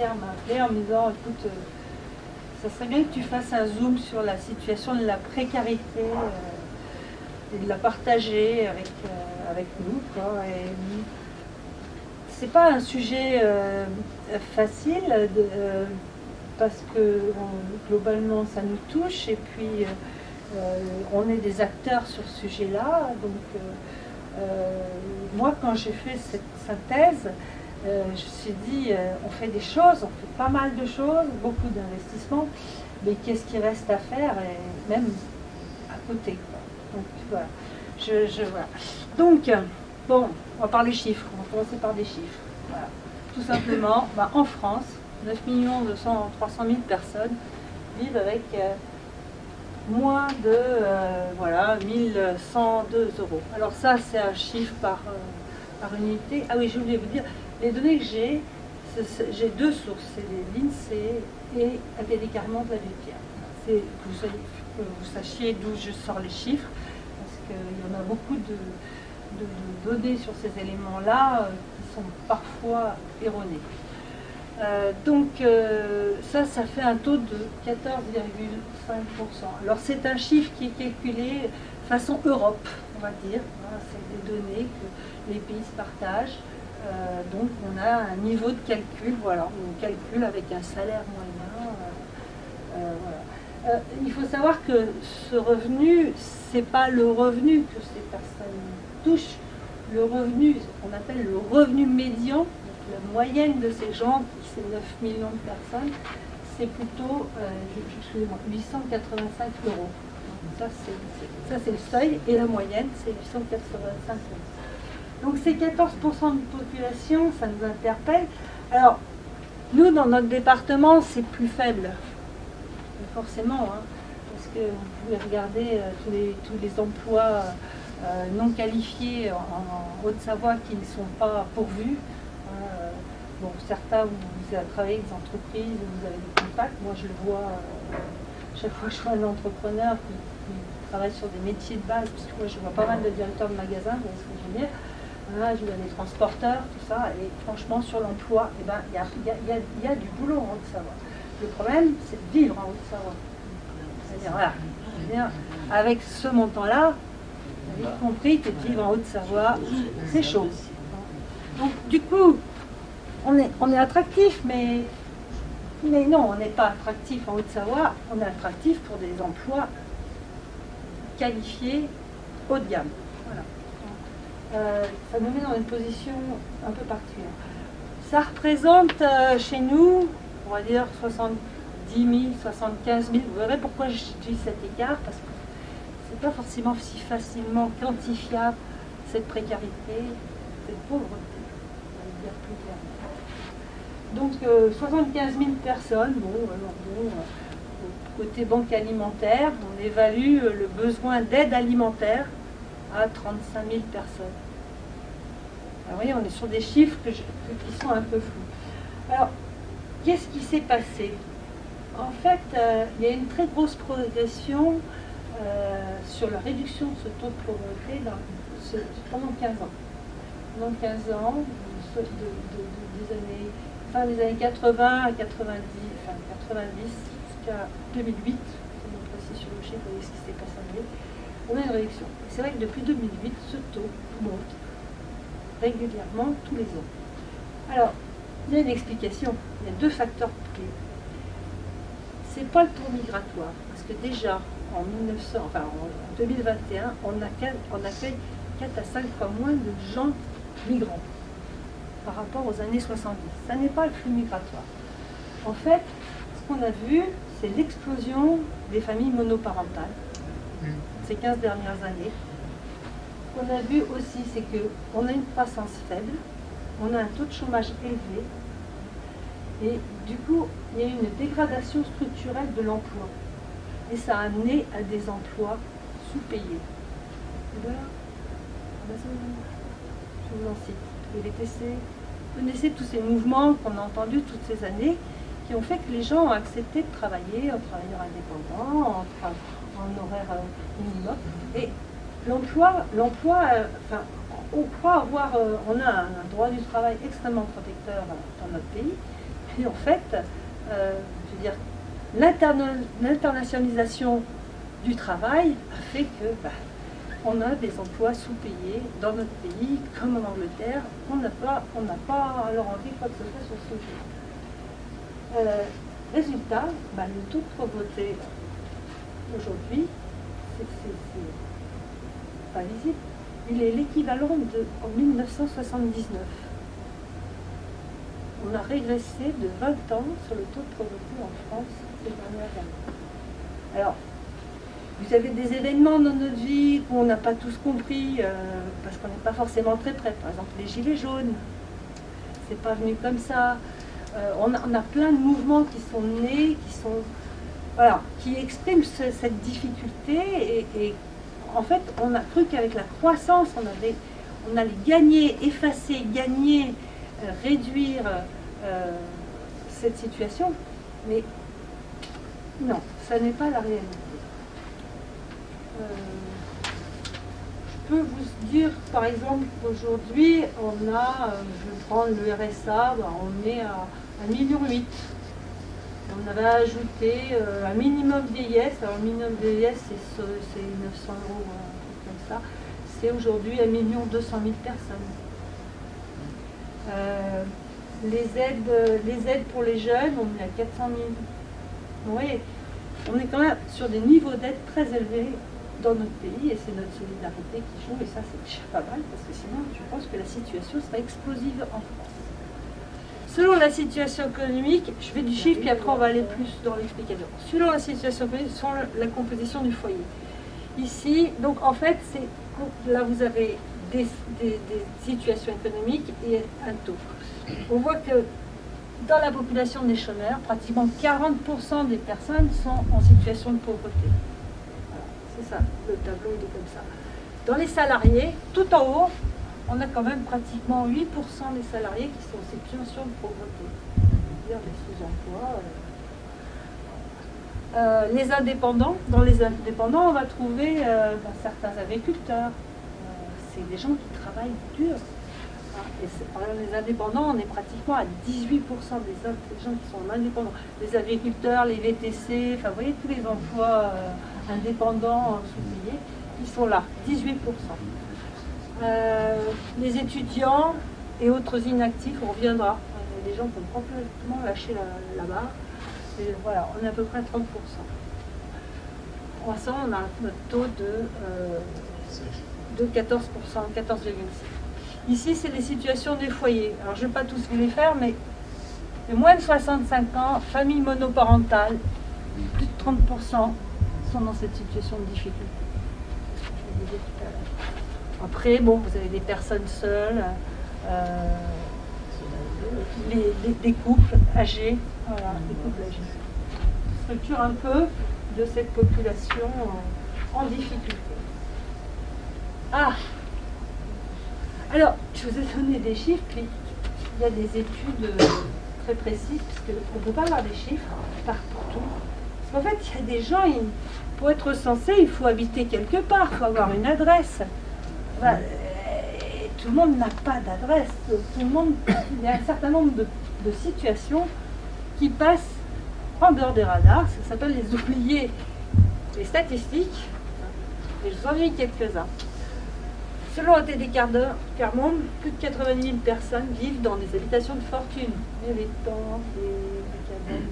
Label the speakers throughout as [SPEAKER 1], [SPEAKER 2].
[SPEAKER 1] ministère m'a appelé en me disant, écoute, ça serait bien que tu fasses un zoom sur la situation de la précarité et de la partager avec nous, quoi. Et c'est pas un sujet facile parce que globalement ça nous touche et puis on est des acteurs sur ce sujet-là. Donc moi quand j'ai fait cette synthèse, je me suis dit on fait des choses, on fait pas mal de choses, beaucoup d'investissements, mais qu'est-ce qui reste à faire et même à côté, quoi. Donc voilà. Voilà. Donc bon, on va parler chiffres, on va commencer par des chiffres. Voilà. Tout simplement, en France, 9 300 000 personnes vivent avec moins de 1102 euros. Alors ça, c'est un chiffre par unité. Ah oui, je voulais vous dire, les données que j'ai deux sources, c'est l'INSEE et Académie Carman de la Ville-Pierre. C'est que vous sachiez d'où je sors les chiffres, parce qu'il y en a beaucoup de données sur ces éléments-là qui sont parfois erronés. Ça fait un taux de 14,5%. Alors c'est un chiffre qui est calculé façon Europe, on va dire. Voilà, c'est des données que les pays se partagent. Donc on a un niveau de calcul, voilà, on calcule avec un salaire moyen. Voilà. Il faut savoir que ce revenu, c'est pas le revenu que ces personnes touchent. Le revenu, on appelle le revenu médian, donc la moyenne de ces gens, qui c'est 9 millions de personnes, c'est plutôt 885 euros. Donc ça c'est le seuil, et la moyenne c'est 885 euros. Donc ces 14% de population, ça nous interpelle. Alors, nous dans notre département, c'est plus faible. Forcément, hein, parce que vous pouvez regarder tous les emplois non qualifiés en Haute-Savoie qui ne sont pas pourvus. Bon, certains, vous avez travaillé avec des entreprises, vous avez des contacts. Moi, je le vois, chaque fois que je vois un entrepreneur qui travaille sur des métiers de base, parce que moi, je vois pas mal de directeurs de magasins, vous voyez ce que je veux dire. Voilà, je vois des transporteurs, tout ça. Et franchement, sur l'emploi, il y a du boulot en Haute-Savoie. Le problème, c'est de vivre en Haute-Savoie. C'est-à-dire, voilà, avec ce montant-là, vous avez compris que vivre en Haute-Savoie, c'est chaud. Donc, du coup, on est attractif, mais non, on n'est pas attractif en Haute-Savoie, on est attractif pour des emplois qualifiés haut de gamme. Voilà. Ça nous met dans une position un peu particulière. Ça représente chez nous, on va dire 70 000, 75 000. Vous verrez pourquoi je dis cet écart, parce que c'est pas forcément si facilement quantifiable cette précarité, cette pauvreté, on va dire plus clairement. Donc 75 000 personnes, côté banque alimentaire, on évalue le besoin d'aide alimentaire à 35 000 personnes. Alors, vous voyez, on est sur des chiffres qui sont un peu flous. Alors, qu'est-ce qui s'est passé? En fait, il y a une très grosse progression sur la réduction de ce taux de pauvreté pendant 15 ans. Pendant 15 ans, fin des années 80 à 90, enfin 90 jusqu'à 2008, c'est donc précis sur le chiffre, vous voyez ce qui s'est passé en 2008, on a une réduction. Et c'est vrai que depuis 2008, ce taux monte régulièrement tous les ans. Alors, il y a une explication, il y a deux facteurs clés. C'est pas le taux migratoire, parce que déjà en 2021, on accueille 4 à 5 fois moins de gens migrants par rapport aux années 70. Ça n'est pas le flux migratoire. En fait, ce qu'on a vu, c'est l'explosion des familles monoparentales ces 15 dernières années. Ce qu'on a vu aussi, c'est qu'on a une croissance faible, on a un taux de chômage élevé, et du coup, il y a une dégradation structurelle de l'emploi. Et ça a amené à des emplois sous-payés. Voilà. Je vous en cite. Les VTC. Vous connaissez tous ces mouvements qu'on a entendus toutes ces années qui ont fait que les gens ont accepté de travailler en travailleur indépendant, en horaire minimum. Et l'emploi, on croit avoir, on a un droit du travail extrêmement protecteur dans notre pays, Et en fait, je veux dire, l'internationalisation du travail a fait que on a des emplois sous-payés dans notre pays, comme en Angleterre. On n'a pas à leur enlever quoi que ce soit sur ce sujet. Résultat, le taux de pauvreté aujourd'hui, c'est pas visible. Il est l'équivalent en 1979. On a régressé de 20 ans sur le taux de pauvreté en France ces dernières années. Alors, vous avez des événements dans notre vie qu'on n'a pas tous compris, parce qu'on n'est pas forcément très près. Par exemple, les gilets jaunes, c'est pas venu comme ça. On a plein de mouvements qui sont nés, qui expriment cette difficulté. Et en fait, on a cru qu'avec la croissance, on allait gagner, effacer, gagner, réduire cette situation. Mais non, ça n'est pas la réalité. Je peux vous dire, par exemple, qu'aujourd'hui, on a, je vais prendre le RSA, on est à 1,8 million. On avait ajouté un minimum vieillesse. Alors, le minimum vieillesse, c'est 900 €, un truc comme ça. C'est aujourd'hui 1,2 million de personnes. Les aides pour les jeunes, on est à 400 000. Vous voyez, on est quand même sur des niveaux d'aide très élevés dans notre pays, et c'est notre solidarité qui joue, et ça c'est déjà pas mal, parce que sinon je pense que la situation serait explosive en France. Selon la situation économique, je vais du chiffre, puis après on va aller plus dans l'explication. Selon la situation économique, selon la composition du foyer. Ici, donc en fait, là vous avez des situations économiques et un taux. On voit que dans la population des chômeurs, pratiquement 40% des personnes sont en situation de pauvreté. C'est ça, le tableau il est comme ça. Dans les salariés, tout en haut, on a quand même pratiquement 8% des salariés qui sont en situation de pauvreté. C'est-à-dire des sous-emplois. Les indépendants, dans les indépendants, on va trouver certains agriculteurs. C'est des gens qui travaillent dur. Et les indépendants, on est pratiquement à 18% des gens qui sont indépendants. Les agriculteurs, les VTC, enfin vous voyez tous les emplois indépendants sous-payés, ils sont là, 18%. Les étudiants et autres inactifs, on reviendra. Il y a des gens qui ont complètement lâché la barre. Et voilà, on est à peu près 30%. En passant, on a notre taux de 14%, 14,6%. Ici, c'est les situations des foyers. Alors, je ne vais pas tous vous les faire, mais moins de 65 ans, famille monoparentale, plus de 30% sont dans cette situation de difficulté. Je vous disais tout à l'heure. Après, bon, vous avez des personnes seules, des couples âgés, voilà, des couples âgés. Structure un peu de cette population en difficulté. Alors, je vous ai donné des chiffres, puis il y a des études très précises, puisqu'on ne peut pas avoir des chiffres partout. Parce qu'en fait, il y a des gens, pour être recensé, il faut habiter quelque part, il faut avoir une adresse. Enfin, tout le monde n'a pas d'adresse. Il y a un certain nombre de situations qui passent en dehors des radars. Ça s'appelle les oubliés, les statistiques. Et je vous en ai mis quelques-uns. Selon ATD Quart Monde, plus de 90 000 personnes vivent dans des habitations de fortune. Il y a des tentes, des cabanes.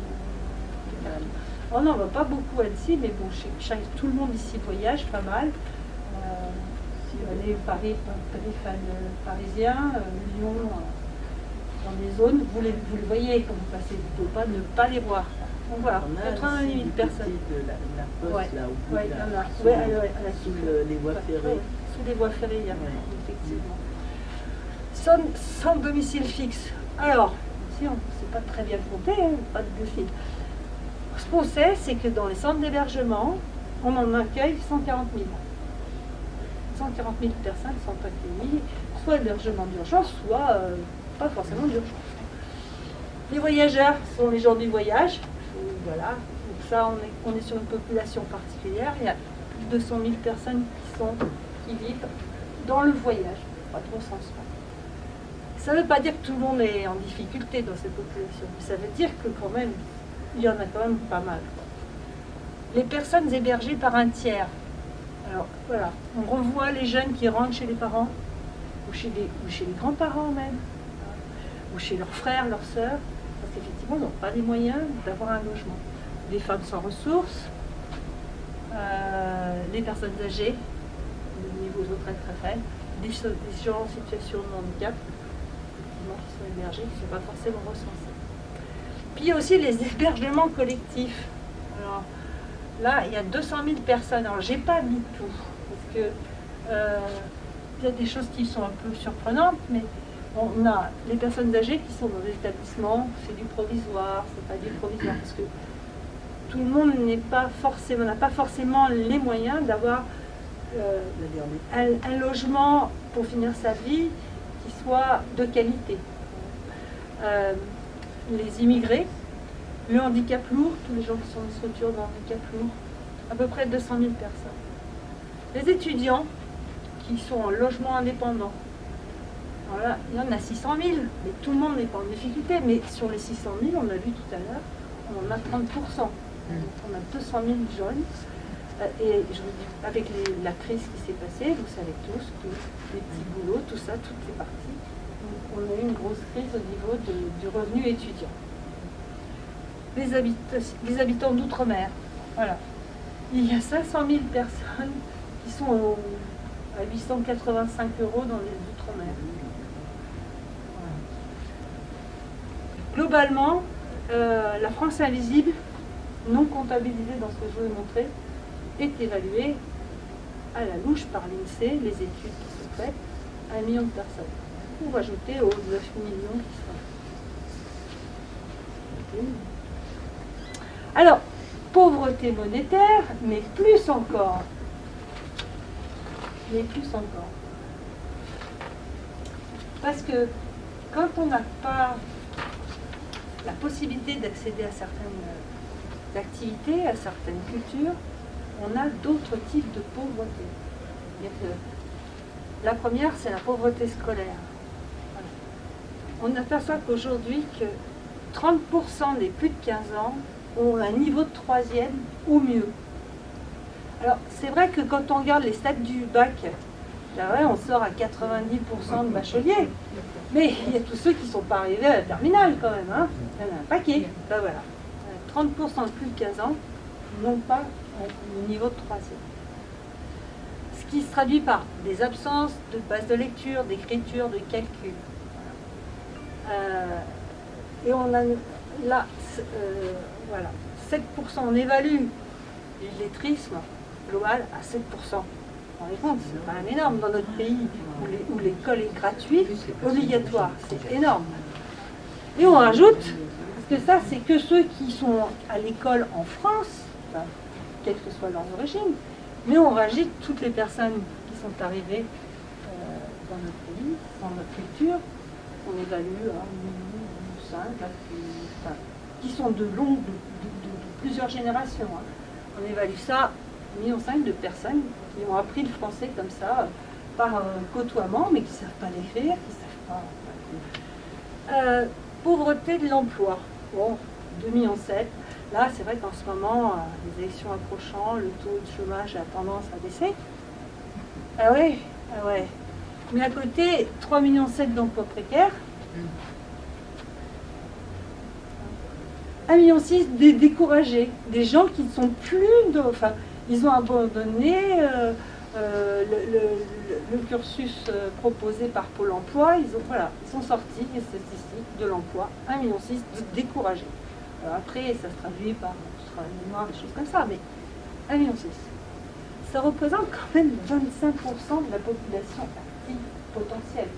[SPEAKER 1] On n'en va pas beaucoup à Annecy, mais bon, tout le monde ici voyage pas mal. Si vous allez Paris, parisien, Lyon, dans des zones, vous les voyez quand vous passez, vous ne pouvez pas ne pas les voir. Donc voilà, 90 000 personnes.
[SPEAKER 2] De la poste, là, au bout
[SPEAKER 1] il y en a.
[SPEAKER 2] Sous les voies ferrées.
[SPEAKER 1] Sous les voies ferrées, il y en a, effectivement. Sans domicile fixe. Alors, si on ne sait pas très bien compter, pas de domicile. Ce qu'on sait, c'est que dans les centres d'hébergement, on en accueille 140 000. 140 000 personnes sont accueillies, soit hébergement d'urgence, soit pas forcément d'urgence. Les voyageurs sont les gens du voyage. Voilà, donc ça, on est sur une population particulière. Il y a plus de 200 000 personnes qui vivent dans le voyage, pas trop sens. Ça ne veut pas dire que tout le monde est en difficulté dans cette population, mais ça veut dire que quand même, il y en a quand même pas mal. Les personnes hébergées par un tiers. Alors voilà, on revoit les jeunes qui rentrent chez les parents, ou chez les grands-parents même, ou chez leurs frères, leurs sœurs, parce qu'effectivement, ils n'ont pas les moyens d'avoir un logement. Les femmes sans ressources, les personnes âgées, le niveau de retraite très faible, des gens en situation de handicap, effectivement, qui sont hébergés, qui ne sont pas forcément recensés. Puis il y a aussi les hébergements collectifs. Alors là, il y a 200 000 personnes. Alors, j'ai pas mis tout, parce que il y a des choses qui sont un peu surprenantes, mais on a les personnes âgées qui sont dans des établissements, c'est du provisoire, c'est pas du provisoire, parce que tout le monde n'a pas forcément les moyens d'avoir un logement pour finir sa vie qui soit de qualité. Les immigrés, le handicap lourd, tous les gens qui sont en structure de handicap lourd, à peu près 200 000 personnes. Les étudiants qui sont en logement indépendant, alors là, il y en a 600 000, mais tout le monde n'est pas en difficulté, mais sur les 600 000, on l'a vu tout à l'heure, on en a 30%. On a 200 000 jeunes, et je vous dis, avec la crise qui s'est passée, vous savez tous que les petits boulots, tout ça, toutes les parties, on a eu une grosse crise au niveau du revenu étudiant. Les habitants d'outre-mer, voilà. Il y a 500 000 personnes qui sont à 885 € dans les outre-mer. Voilà. Globalement, la France invisible, non comptabilisée dans ce que je vous ai montré, est évaluée à la louche par l'INSEE, les études qui sont faites, à 1 million de personnes. Pour ajouter aux 9 millions qui sont. Alors, pauvreté monétaire, mais plus encore. Parce que quand on n'a pas la possibilité d'accéder à certaines activités, à certaines cultures, on a d'autres types de pauvreté. La première, c'est la pauvreté scolaire. Voilà. On aperçoit qu'aujourd'hui, que 30% des plus de 15 ans ont un niveau de 3e ou mieux. Alors, c'est vrai que quand on regarde les stats du bac, là, on sort à 90% de bacheliers. Mais il y a tous ceux qui ne sont pas arrivés à la terminale quand même. Hein. Il y en a un paquet. Ben voilà. 30% de plus de 15 ans n'ont pas le niveau de 3e. Ce qui se traduit par des absences de base de lecture, d'écriture, de calcul. Et on a là, voilà, 7%. On évalue l'illettrisme global à 7%. Vous vous rendez compte, c'est quand même énorme dans notre pays où l'école est gratuite, obligatoire. C'est énorme. Et on rajoute, parce que ça, c'est que ceux qui sont à l'école en France, enfin, quelle que soit leur origine, mais on rajoute toutes les personnes qui sont arrivées dans notre pays, dans notre culture, on évalue à 1,5 million, qui sont de plusieurs générations. Hein. On évalue ça à 1,5 million de personnes qui ont appris le français comme ça, par côtoiement, mais qui ne savent pas l'écrire, qui ne savent pas. Pauvreté de l'emploi. Bon, 2,7 millions. Là, c'est vrai qu'en ce moment, les élections approchant, le taux de chômage a tendance à baisser. Ah ouais, ah ouais. Mais à côté, 3,7 millions d'emplois précaires. 1,6 million des découragés, des gens qui ne sont plus, enfin, ils ont abandonné le cursus proposé par Pôle emploi, ils sont sortis des statistiques de l'emploi, 1,6 million de découragés. Alors après, ça se traduit par mémoire, des choses comme ça, mais 1,6 million. Ça représente quand même 25% de la population active potentielle.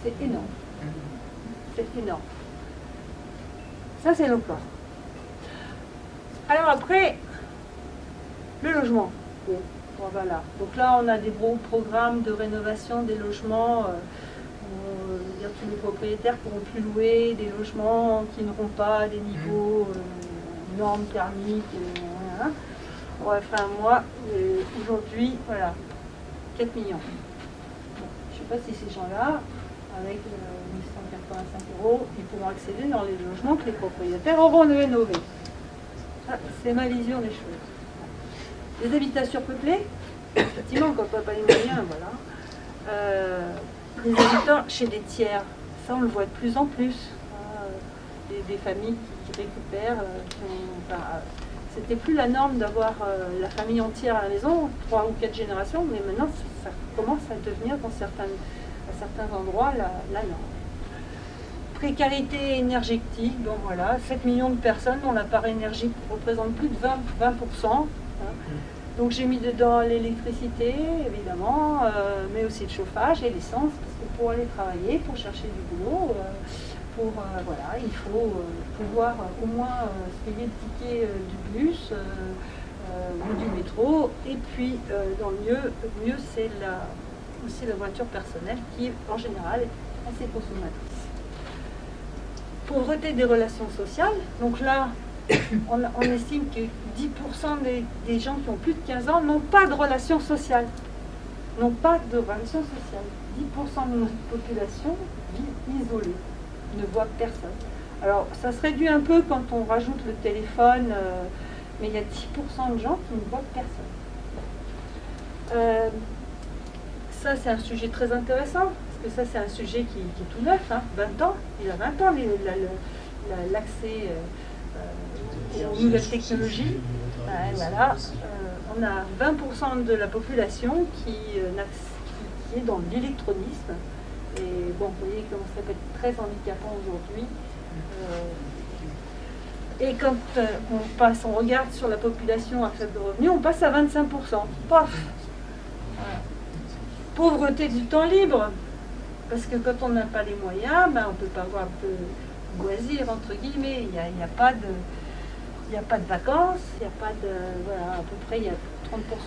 [SPEAKER 1] C'est énorme. C'est énorme. Ça, c'est l'emploi. Alors après, le logement. Bon, voilà. Donc là, on a des gros programmes de rénovation des logements. Tous les propriétaires pourront plus louer des logements qui n'auront pas des niveaux normes thermiques. Voilà. Ouais, enfin, moi, aujourd'hui, voilà, 4 millions. Bon, je ne sais pas si ces gens-là, avec 1185 €, ils pourront accéder dans les logements que les propriétaires auront rénovés. C'est ma vision des choses. Les habitats surpeuplés, effectivement, quand on n'a pas les moyens, voilà. Les habitants chez des tiers, ça on le voit de plus en plus. Des familles qui récupèrent, c'était plus la norme d'avoir la famille entière à la maison, 3 ou 4 générations, mais maintenant ça commence à devenir à certains endroits la norme. Précarité énergétique, bon voilà, 7 millions de personnes dont la part énergie représente plus de 20%. Donc j'ai mis dedans l'électricité, évidemment, mais aussi le chauffage et l'essence, parce que pour aller travailler, pour chercher du boulot, voilà, il faut pouvoir au moins se payer le ticket du bus ou du métro. Et puis, dans le mieux c'est aussi la voiture personnelle qui, en général, est assez consommatrice. Pauvreté des relations sociales. Donc là, on estime que 10% des gens qui ont plus de 15 ans n'ont pas de relations sociales. N'ont pas de relations sociales. 10% de notre population vit isolée, ne voit personne. Alors, ça se réduit un peu quand on rajoute le téléphone, mais il y a 10% de gens qui ne voient personne. Ça, c'est un sujet très intéressant, parce que ça, c'est un sujet qui est tout neuf, hein, 20 ans. Il a 20 ans, l'accès aux nouvelles technologies. Voilà. On a 20% de la population qui est dans l'électronisme. Et bon, vous voyez comment ça peut être très handicapant aujourd'hui. Et quand on regarde sur la population à faible revenu, on passe à 25%. Paf! Voilà. Pauvreté du temps libre. Parce que quand on n'a pas les moyens, on ne peut pas avoir de loisirs, entre guillemets. Il n'y a pas de vacances, il n'y a pas de... Voilà, à peu près, il y a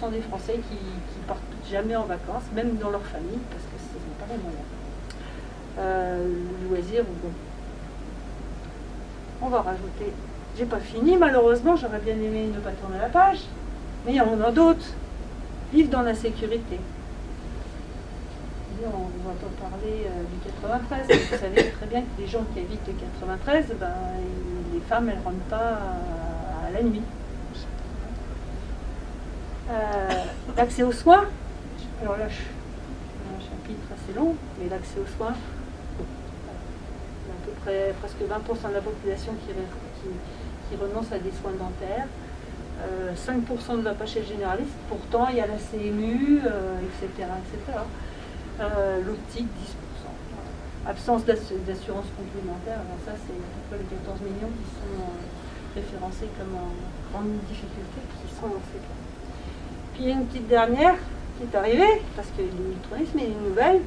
[SPEAKER 1] 30% des Français qui partent jamais en vacances, même dans leur famille, parce que ce n'est pas les moyens. Loisirs, bon. On va rajouter... J'ai pas fini, malheureusement, j'aurais bien aimé ne pas tourner la page, mais il y en a d'autres. Vivre dans la sécurité. On vous entend parler du 93, vous savez très bien que les gens qui habitent le 93, les femmes, elles ne rentrent pas à la nuit. L'accès aux soins, alors là, c'est un chapitre assez long, mais l'accès aux soins, il y a à peu près presque 20% de la population qui renonce à des soins dentaires. 5% ne va pas chez le généraliste, pourtant il y a la CMU, etc. L'optique, 10%. Absence d'assurance complémentaire, alors ça c'est à peu près les 14 millions qui sont référencés comme en grande difficulté, qui sont dans ces cas. Puis il y a une petite dernière qui est arrivée, parce que l'électronisme est une nouvelle,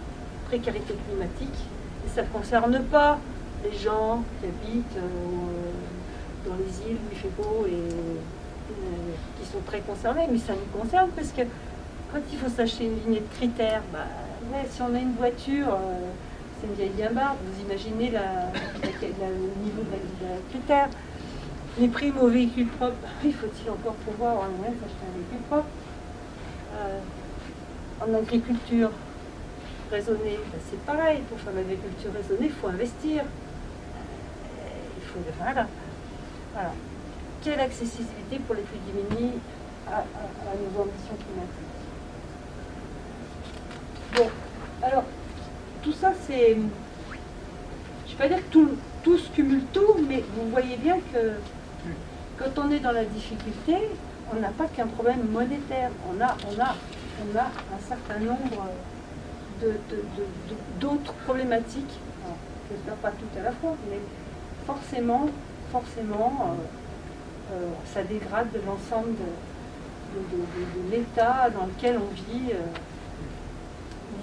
[SPEAKER 1] précarité climatique, et ça ne concerne pas les gens qui habitent dans les îles où il fait beau et qui sont très concernés, mais ça nous concerne parce que quand il faut s'acheter une lignée de critères, si on a une voiture, c'est une vieille guimbarde, vous imaginez le niveau de la critère. Les primes aux véhicules propres, il faut-il encore pouvoir avoir le moyen d'acheter un véhicule propre. En agriculture raisonnée, c'est pareil, pour faire l'agriculture raisonnée, il faut investir. Voilà. Quelle accessibilité pour les plus démunis à nos ambitions climatiques. Bon, alors, tout ça, c'est... Je ne vais pas dire que tout se cumule tout, mais vous voyez bien que quand on est dans la difficulté, on n'a pas qu'un problème monétaire. On a un certain nombre d'autres problématiques. Alors, je n'espère pas tout à la fois, mais forcément, ça dégrade l'ensemble de l'état dans lequel on vit.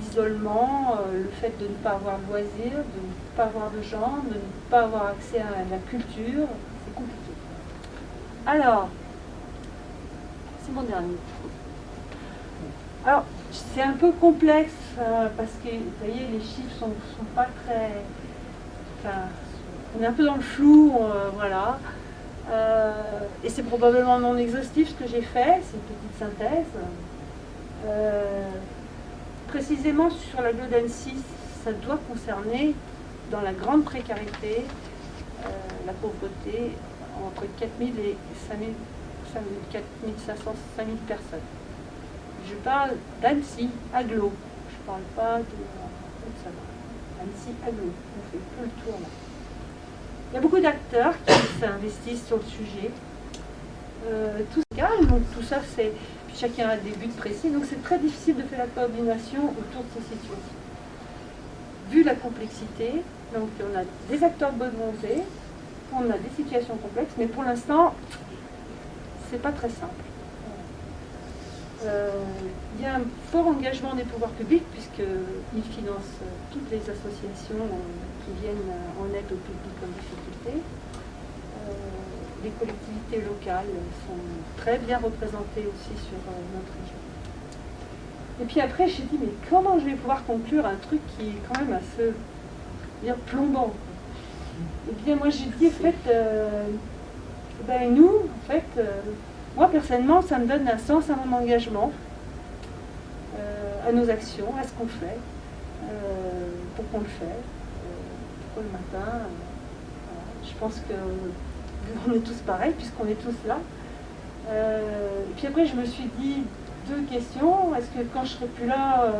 [SPEAKER 1] L'isolement, le fait de ne pas avoir de loisirs, de ne pas avoir de gens, de ne pas avoir accès à la culture, c'est compliqué. Alors, c'est mon dernier. Alors, c'est un peu complexe parce que, vous voyez, les chiffres sont pas très... Enfin, on est un peu dans le flou, voilà. Et c'est probablement non exhaustif ce que j'ai fait, c'est une petite synthèse. Précisément sur la Glode d'Annecy, ça doit concerner, dans la grande précarité, la pauvreté, entre 4 000 et 5 000, 4 500, 5 000 personnes. Je parle d'Annecy, Aglo. Je ne parle pas de ça. Annecy, Aglo. On fait peu le tour là. Il y a beaucoup d'acteurs qui s'investissent sur le sujet. Tout se calme, donc tout ça, c'est. Puis chacun a des buts précis, donc c'est très difficile de faire la coordination autour de ces situations. Vu la complexité, donc on a des acteurs de bonne volonté, on a des situations complexes, mais pour l'instant, c'est pas très simple. Il y a un fort engagement des pouvoirs publics, puisqu'ils financent toutes les associations qui viennent en aide au public en difficulté. Les collectivités locales sont très bien représentées aussi sur notre région. Et puis après, j'ai dit, mais comment je vais pouvoir conclure un truc qui est quand même assez plombant? Et bien moi j'ai dit, en fait, nous, en fait, moi personnellement, ça me donne un sens à mon engagement, à nos actions, à ce qu'on fait, pourquoi on le fait, pourquoi le matin. Voilà. Je pense qu'on est tous pareils, puisqu'on est tous là. Et puis après, je me suis dit deux questions. Est-ce que quand je serai plus là,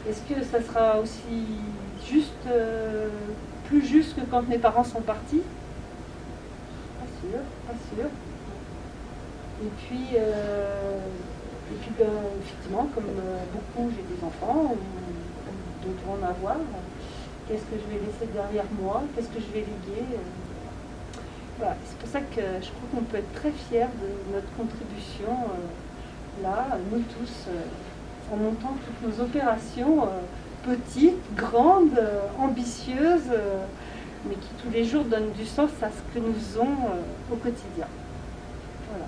[SPEAKER 1] est-ce que ça sera aussi juste, plus juste que quand mes parents sont partis? Pas sûr, pas sûr. Et puis effectivement, comme beaucoup, j'ai des enfants, ou d'autres vont en avoir. Qu'est-ce que je vais laisser derrière moi? Qu'est-ce que je vais léguer? Voilà. C'est pour ça que je crois qu'on peut être très fiers de notre contribution là, nous tous, en montant toutes nos opérations petites, grandes, ambitieuses, mais qui tous les jours donnent du sens à ce que nous faisons au quotidien. Voilà.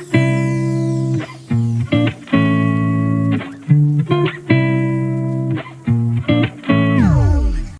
[SPEAKER 3] Merci.